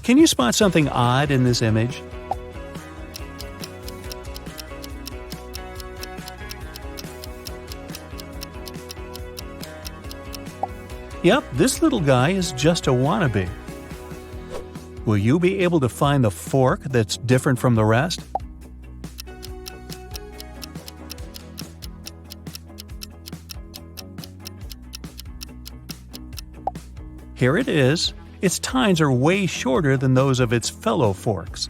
Can you spot something odd in this image? Yep, this little guy is just a wannabe. Will you be able to find the fork that's different from the rest? Here it is. Its tines are way shorter than those of its fellow forks.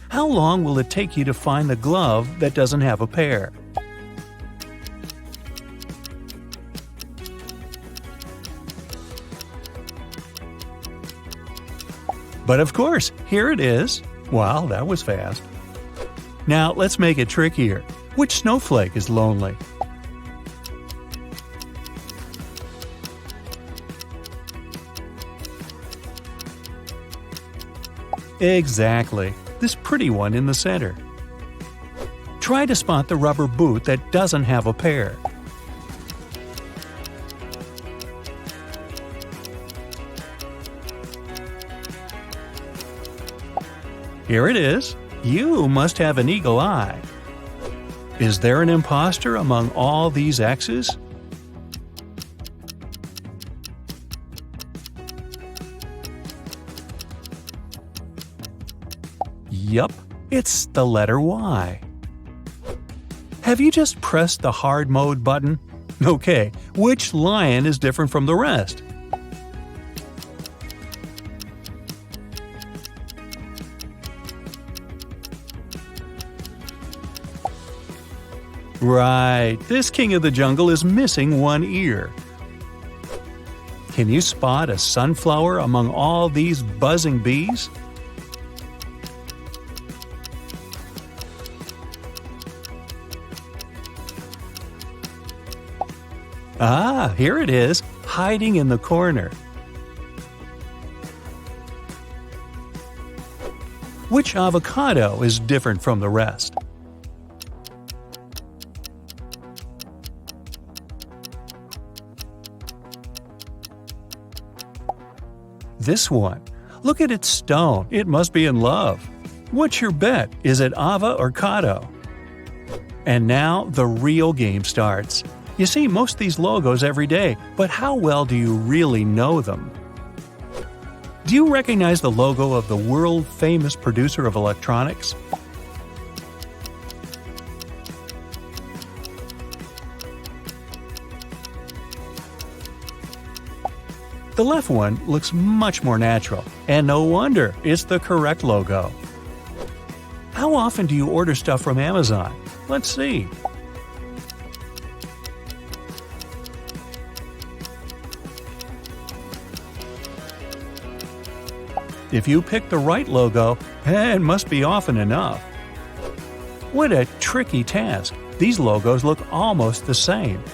How long will it take you to find the glove that doesn't have a pair? But of course, here it is. Wow, that was fast. Now let's make it trickier. Which snowflake is lonely? Exactly, this pretty one in the center. Try to spot the rubber boot that doesn't have a pair. Here it is. You must have an eagle eye. Is there an imposter among all these X's? Yup, it's the letter Y. Have you just pressed the hard mode button? Okay, which lion is different from the rest? Right, this king of the jungle is missing one ear. Can you spot a sunflower among all these buzzing bees? Ah, here it is, hiding in the corner. Which avocado is different from the rest? This one. Look at its stone, it must be in love. What's your bet? Is it ava or cado? And now the real game starts. You see most of these logos every day, but how well do you really know them? Do you recognize the logo of the world-famous producer of electronics? The left one looks much more natural, and no wonder, it's the correct logo. How often do you order stuff from Amazon? Let's see. If you pick the right logo, it must be often enough. What a tricky task. These logos look almost the same.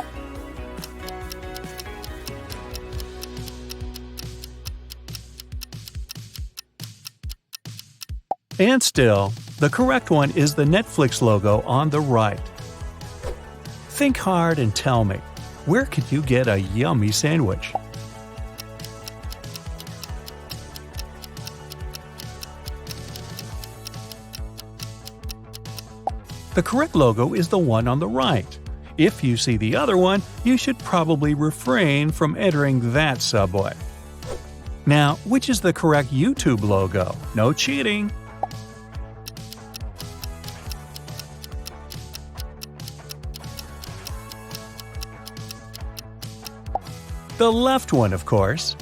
And still, the correct one is the Netflix logo on the right. Think hard and tell me, where could you get a yummy sandwich? The correct logo is the one on the right. If you see the other one, you should probably refrain from entering that subway. Now, which is the correct YouTube logo? No cheating! The left one, of course.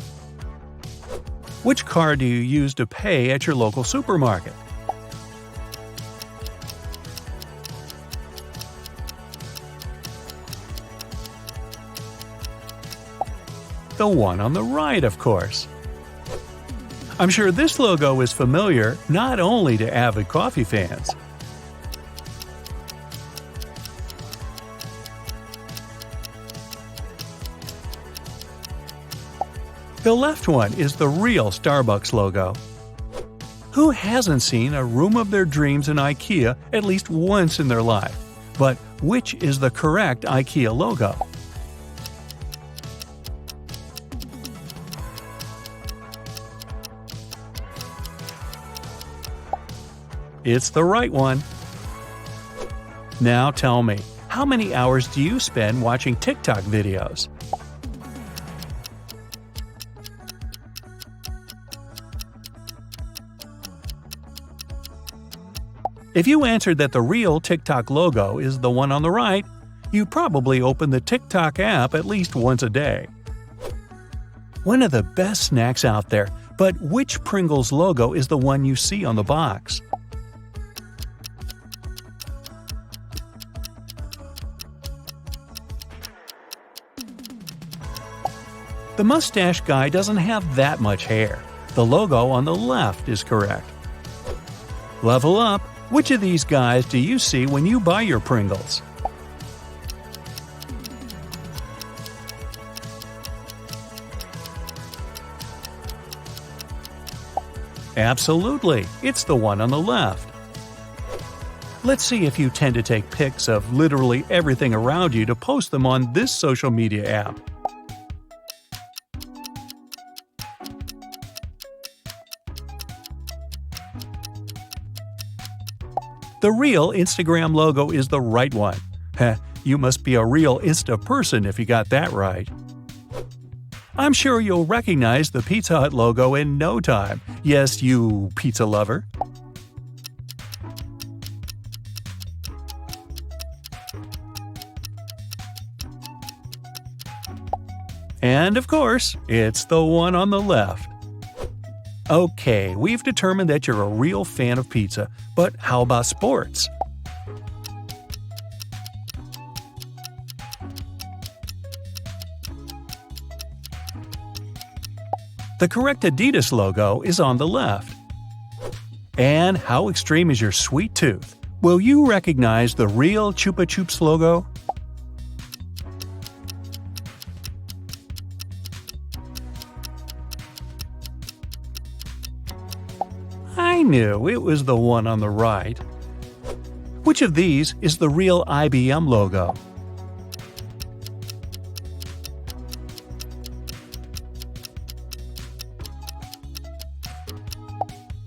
Which card do you use to pay at your local supermarket? The one on the right, of course. I'm sure this logo is familiar not only to avid coffee fans. The left one is the real Starbucks logo. Who hasn't seen a room of their dreams in IKEA at least once in their life? But which is the correct IKEA logo? it's the right one. Now tell me, how many hours do you spend watching TikTok videos? If you answered that the real TikTok logo is the one on the right, you probably open the TikTok app at least once a day. One of the best snacks out there, but which Pringles logo is the one you see on the box? The mustache guy doesn't have that much hair. The logo on the left is correct. Level up! Which of these guys do you see when you buy your Pringles? Absolutely, it's the one on the left. Let's see if you tend to take pics of literally everything around you to post them on this social media app. The real Instagram logo is the right one. Heh, you must be a real Insta person if you got that right. I'm sure you'll recognize the Pizza Hut logo in no time. Yes, you pizza lover. And of course, it's the one on the left. Okay, we've determined that you're a real fan of pizza, but how about sports? The correct Adidas logo is on the left. And how extreme is your sweet tooth? Will you recognize the real Chupa Chups logo? I knew it was the one on the right. Which of these is the real IBM logo?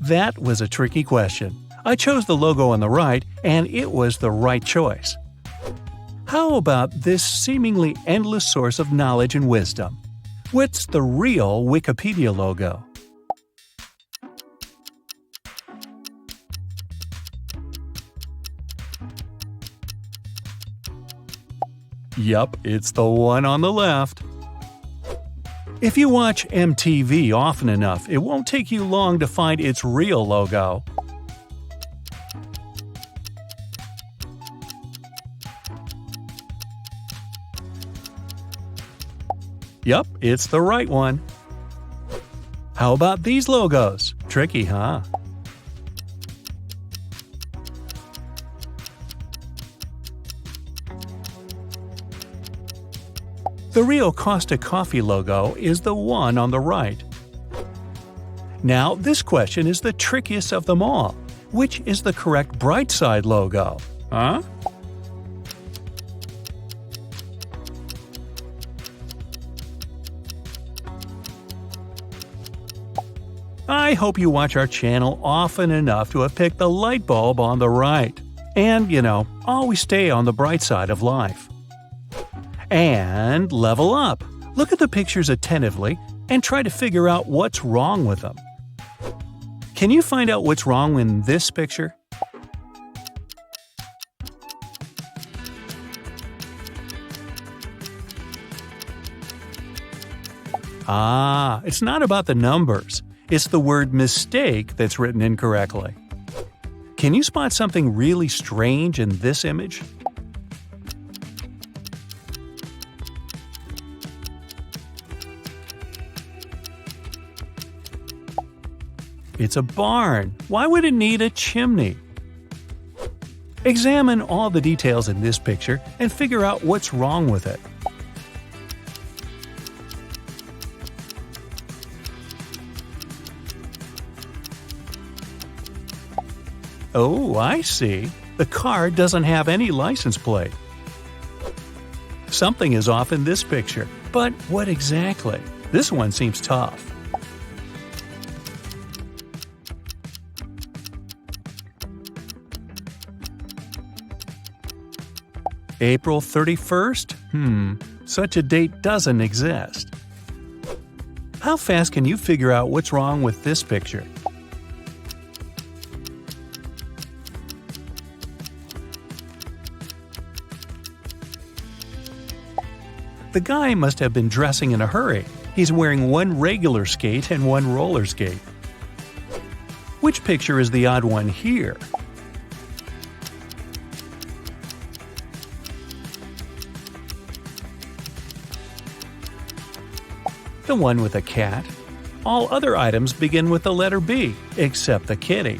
That was a tricky question. I chose the logo on the right, and it was the right choice. How about this seemingly endless source of knowledge and wisdom? What's the real Wikipedia logo? Yup, it's the one on the left. If you watch MTV often enough, it won't take you long to find its real logo. Yup, it's the right one. How about these logos? Tricky, huh? The real Costa Coffee logo is the one on the right. Now, this question is the trickiest of them all. Which is the correct Brightside logo? Huh? I hope you watch our channel often enough to have picked the light bulb on the right. And, always stay on the bright side of life. And level up. Look at the pictures attentively and try to figure out what's wrong with them. Can you find out what's wrong in this picture? It's not about the numbers. It's the word mistake that's written incorrectly. Can you spot something really strange in this image? It's a barn. Why would it need a chimney? Examine all the details in this picture and figure out what's wrong with it. Oh, I see. The car doesn't have any license plate. Something is off in this picture, but what exactly? This one seems tough. April 31st? Such a date doesn't exist. How fast can you figure out what's wrong with this picture? The guy must have been dressing in a hurry. He's wearing one regular skate and one roller skate. Which picture is the odd one here? The one with a cat. All other items begin with the letter B, except the kitty.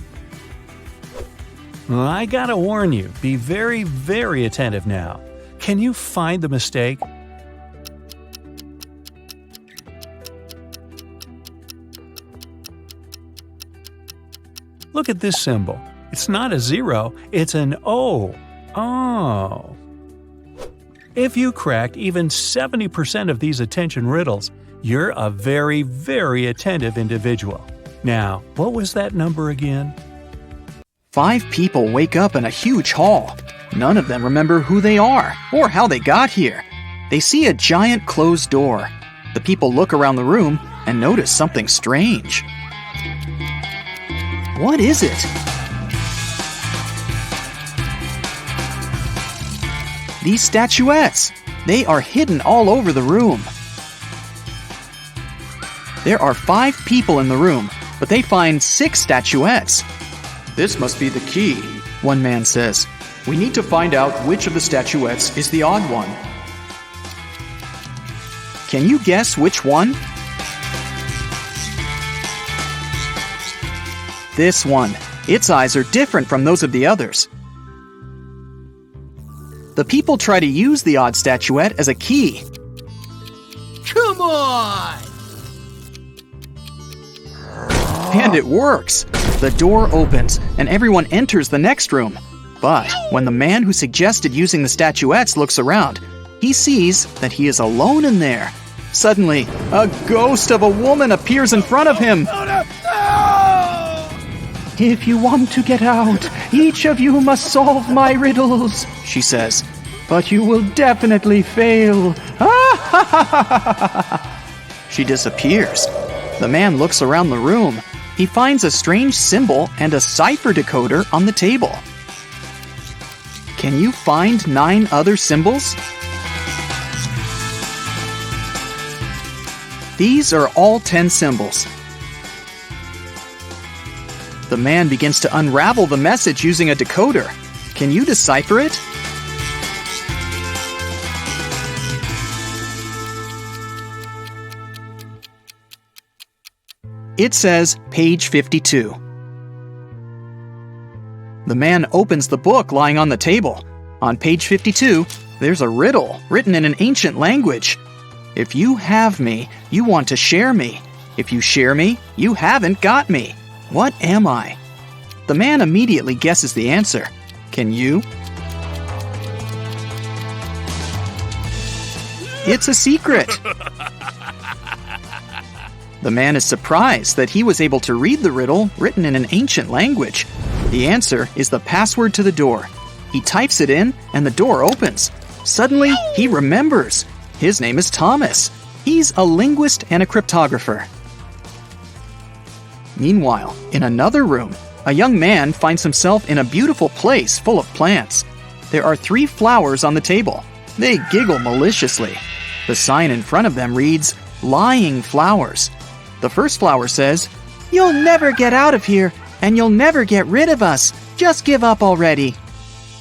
I gotta warn you, be very, very attentive now. Can you find the mistake? Look at this symbol. It's not a 0, it's an O. Oh. If you cracked even 70% of these attention riddles, you're a very, very attentive individual. Now, what was that number again? 5 people wake up in a huge hall. None of them remember who they are or how they got here. They see a giant closed door. The people look around the room and notice something strange. What is it? These statuettes. They are hidden all over the room. There are 5 people in the room, but they find 6 statuettes. This must be the key, one man says. We need to find out which of the statuettes is the odd one. Can you guess which one? This one. Its eyes are different from those of the others. The people try to use the odd statuette as a key. Come on! And it works! The door opens, and everyone enters the next room. But when the man who suggested using the statuettes looks around, he sees that he is alone in there. Suddenly, a ghost of a woman appears in front of him. If you want to get out, each of you must solve my riddles, she says. But you will definitely fail. She disappears. The man looks around the room. He finds a strange symbol and a cipher decoder on the table. Can you find 9 other symbols? These are all 10 symbols. The man begins to unravel the message using a decoder. Can you decipher it? It says page 52. The man opens the book lying on the table. On page 52, there's a riddle written in an ancient language. If you have me, you want to share me. If you share me, you haven't got me. What am I? The man immediately guesses the answer. Can you? It's a secret. The man is surprised that he was able to read the riddle written in an ancient language. The answer is the password to the door. He types it in, and the door opens. Suddenly, he remembers. His name is Thomas. He's a linguist and a cryptographer. Meanwhile, in another room, a young man finds himself in a beautiful place full of plants. There are 3 flowers on the table. They giggle maliciously. The sign in front of them reads, "Lying Flowers." The first flower says, "You'll never get out of here, and you'll never get rid of us. Just give up already."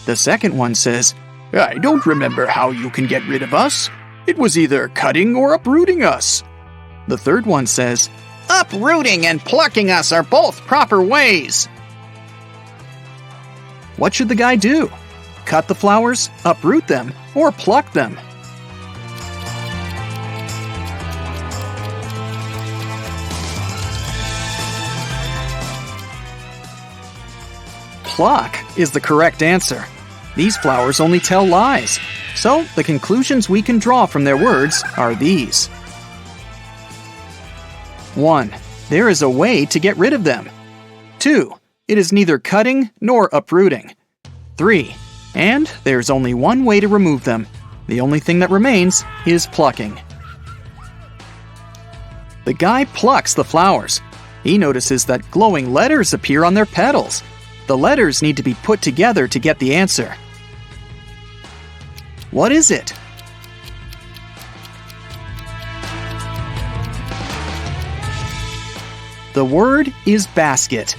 The second one says, I don't remember how you can get rid of us. It was either cutting or uprooting us. The third one says, Uprooting and plucking us are both proper ways. what should the guy do? Cut the flowers, uproot them, or pluck them? Pluck is the correct answer. These flowers only tell lies. So, the conclusions we can draw from their words are these. 1. There is a way to get rid of them. 2. It is neither cutting nor uprooting. 3. And there's only one way to remove them. The only thing that remains is plucking. The guy plucks the flowers. He notices that glowing letters appear on their petals. The letters need to be put together to get the answer. What is it? The word is basket.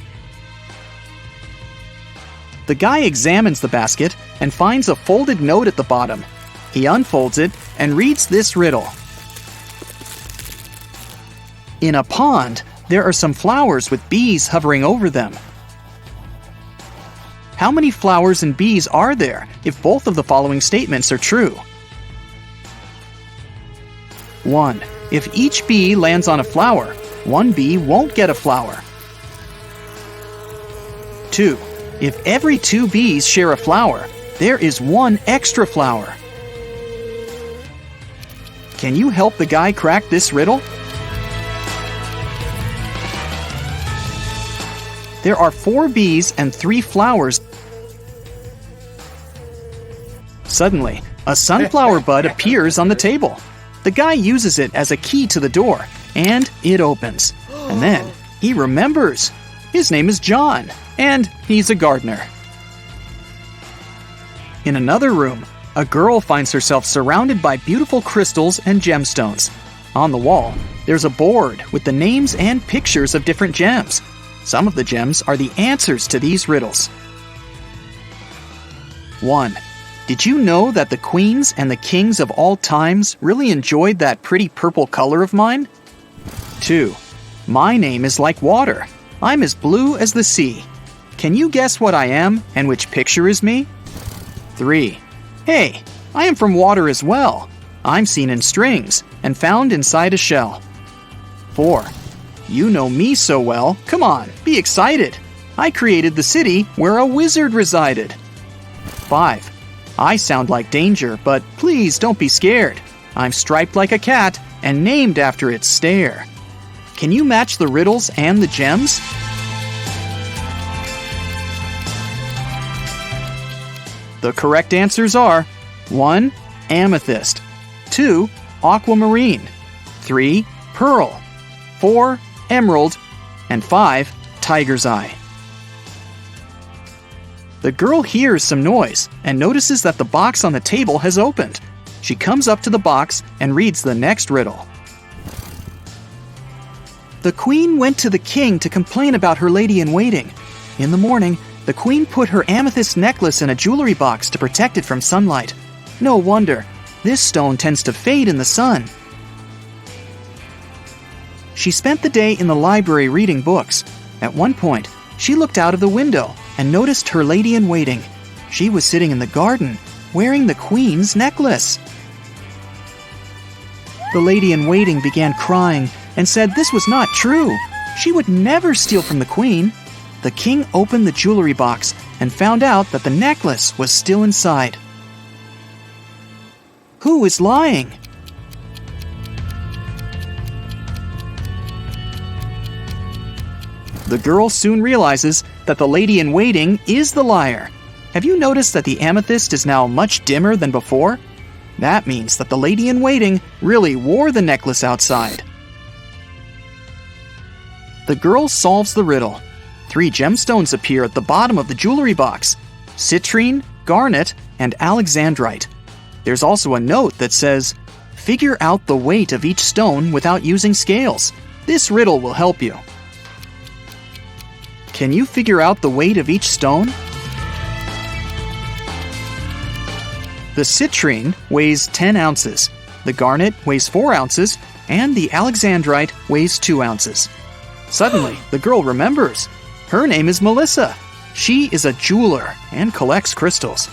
The guy examines the basket and finds a folded note at the bottom. He unfolds it and reads this riddle. In a pond, there are some flowers with bees hovering over them. How many flowers and bees are there if both of the following statements are true? 1. If each bee lands on a flower, one bee won't get a flower. 2. If every 2 bees share a flower, there is 1 extra flower. Can you help the guy crack this riddle? There are 4 bees and 3 flowers. Suddenly, a sunflower bud appears on the table. The guy uses it as a key to the door, and it opens. And then he remembers. His name is John, and he's a gardener. In another room, a girl finds herself surrounded by beautiful crystals and gemstones. On the wall, there's a board with the names and pictures of different gems. Some of the gems are the answers to these riddles. 1. Did you know that the queens and the kings of all times really enjoyed that pretty purple color of mine? 2. My name is like water. I'm as blue as the sea. Can you guess what I am and which picture is me? 3. Hey, I am from water as well. I'm seen in strings and found inside a shell. 4. You know me so well. Come on, be excited. I created the city where a wizard resided. 5. I sound like danger, but please don't be scared. I'm striped like a cat and named after its stare. Can you match the riddles and the gems? The correct answers are 1. Amethyst, 2. Aquamarine, 3. Pearl, 4. Emerald, and 5. Tiger's eye. The girl hears some noise and notices that the box on the table has opened. She comes up to the box and reads the next riddle. The queen went to the king to complain about her lady-in-waiting. In the morning, the queen put her amethyst necklace in a jewelry box to protect it from sunlight. No wonder, this stone tends to fade in the sun. She spent the day in the library reading books. At one point, she looked out of the window and noticed her lady-in-waiting. She was sitting in the garden, wearing the queen's necklace. The lady-in-waiting began crying and said this was not true. She would never steal from the queen. The king opened the jewelry box and found out that the necklace was still inside. Who is lying? The girl soon realizes that the lady-in-waiting is the liar. Have you noticed that the amethyst is now much dimmer than before? That means that the lady-in-waiting really wore the necklace outside. The girl solves the riddle. 3 gemstones appear at the bottom of the jewelry box: citrine, garnet, and alexandrite. There's also a note that says, "Figure out the weight of each stone without using scales. This riddle will help you." Can you figure out the weight of each stone? The citrine weighs 10 ounces, the garnet weighs 4 ounces, and the alexandrite weighs 2 ounces. Suddenly, the girl remembers. Her name is Melissa. She is a jeweler and collects crystals.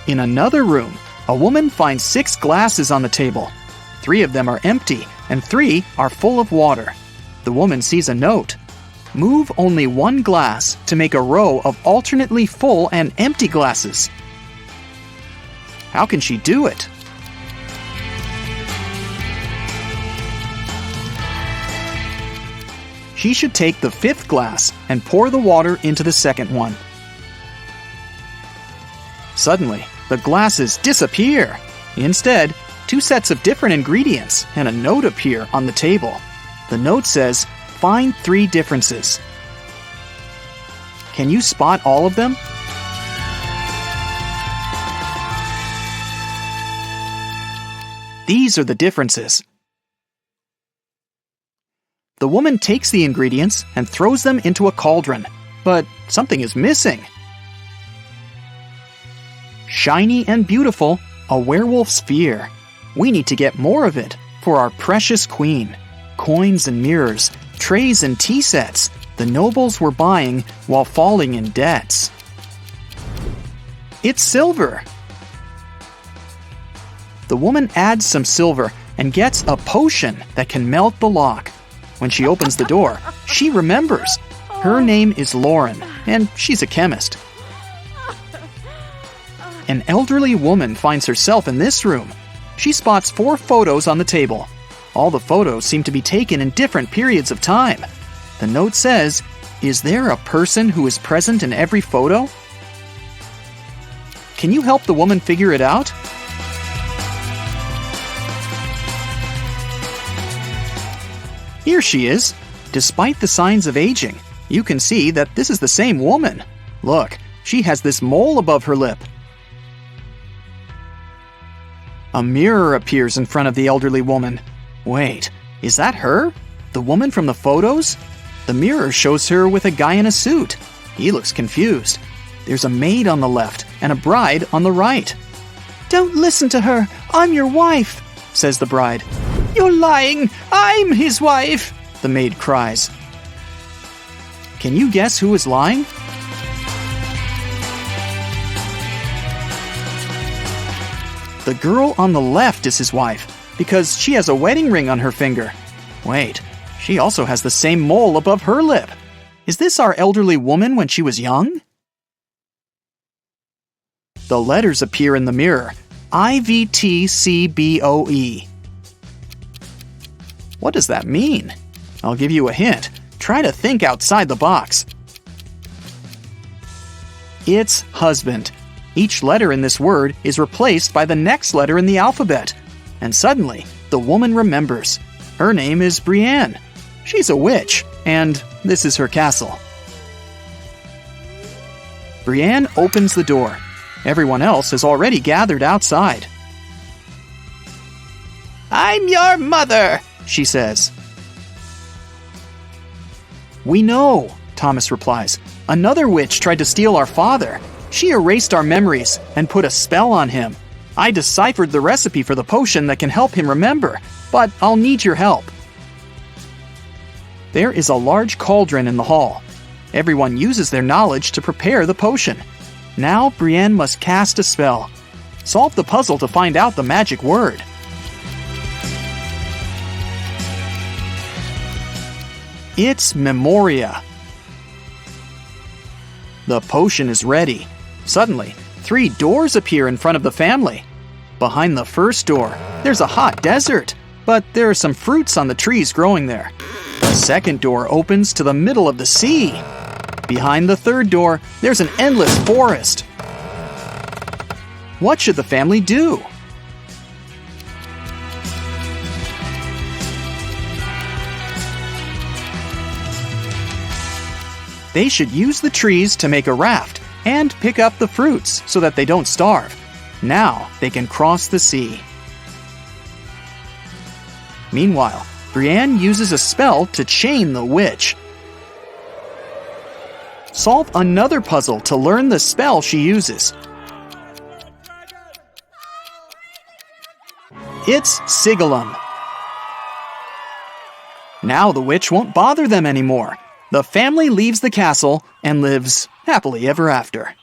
In another room, a woman finds 6 glasses on the table. 3 of them are empty, and 3 are full of water. The woman sees a note. Move only 1 glass to make a row of alternately full and empty glasses. How can she do it? She should take the 5th glass and pour the water into the second one. Suddenly, the glasses disappear. Instead, 2 sets of different ingredients and a note appear on the table. The note says, "Find 3 differences." Can you spot all of them? These are the differences. The woman takes the ingredients and throws them into a cauldron, but something is missing. Shiny and beautiful, a werewolf's fear. We need to get more of it for our precious queen. Coins and mirrors, trays and tea sets, the nobles were buying while falling in debts. It's silver. The woman adds some silver and gets a potion that can melt the lock. When she opens the door, she remembers. Her name is Lauren, and she's a chemist. An elderly woman finds herself in this room. She spots 4 photos on the table. All the photos seem to be taken in different periods of time. The note says, "Is there a person who is present in every photo?" Can you help the woman figure it out? Here she is. Despite the signs of aging, you can see that this is the same woman. Look, she has this mole above her lip. A mirror appears in front of the elderly woman. Wait, is that her? The woman from the photos? The mirror shows her with a guy in a suit. He looks confused. There's a maid on the left and a bride on the right. "Don't listen to her. I'm your wife," says the bride. "You're lying. I'm his wife," the maid cries. Can you guess who is lying? The girl on the left is his wife because she has a wedding ring on her finger. Wait, she also has the same mole above her lip. Is this our elderly woman when she was young? The letters appear in the mirror. IVTCBOE. What does that mean? I'll give you a hint. Try to think outside the box. It's husband. Each letter in this word is replaced by the next letter in the alphabet. And suddenly, the woman remembers. Her name is Brienne. She's a witch, and this is her castle. Brienne opens the door. Everyone else has already gathered outside. I'm your mother, she says. "We know," Thomas replies. "Another witch tried to steal our father. She erased our memories and put a spell on him. I deciphered the recipe for the potion that can help him remember, but I'll need your help." There is a large cauldron in the hall. Everyone uses their knowledge to prepare the potion. Now Brienne must cast a spell. Solve the puzzle to find out the magic word. It's Memoria. The potion is ready. Suddenly, 3 doors appear in front of the family. Behind the first door, there's a hot desert, but there are some fruits on the trees growing there. The second door opens to the middle of the sea. Behind the third door, there's an endless forest. What should the family do? They should use the trees to make a raft and pick up the fruits so that they don't starve. Now they can cross the sea. Meanwhile, Brienne uses a spell to chain the witch. Solve another puzzle to learn the spell she uses. It's Sigillum. Now the witch won't bother them anymore. The family leaves the castle and lives happily ever after.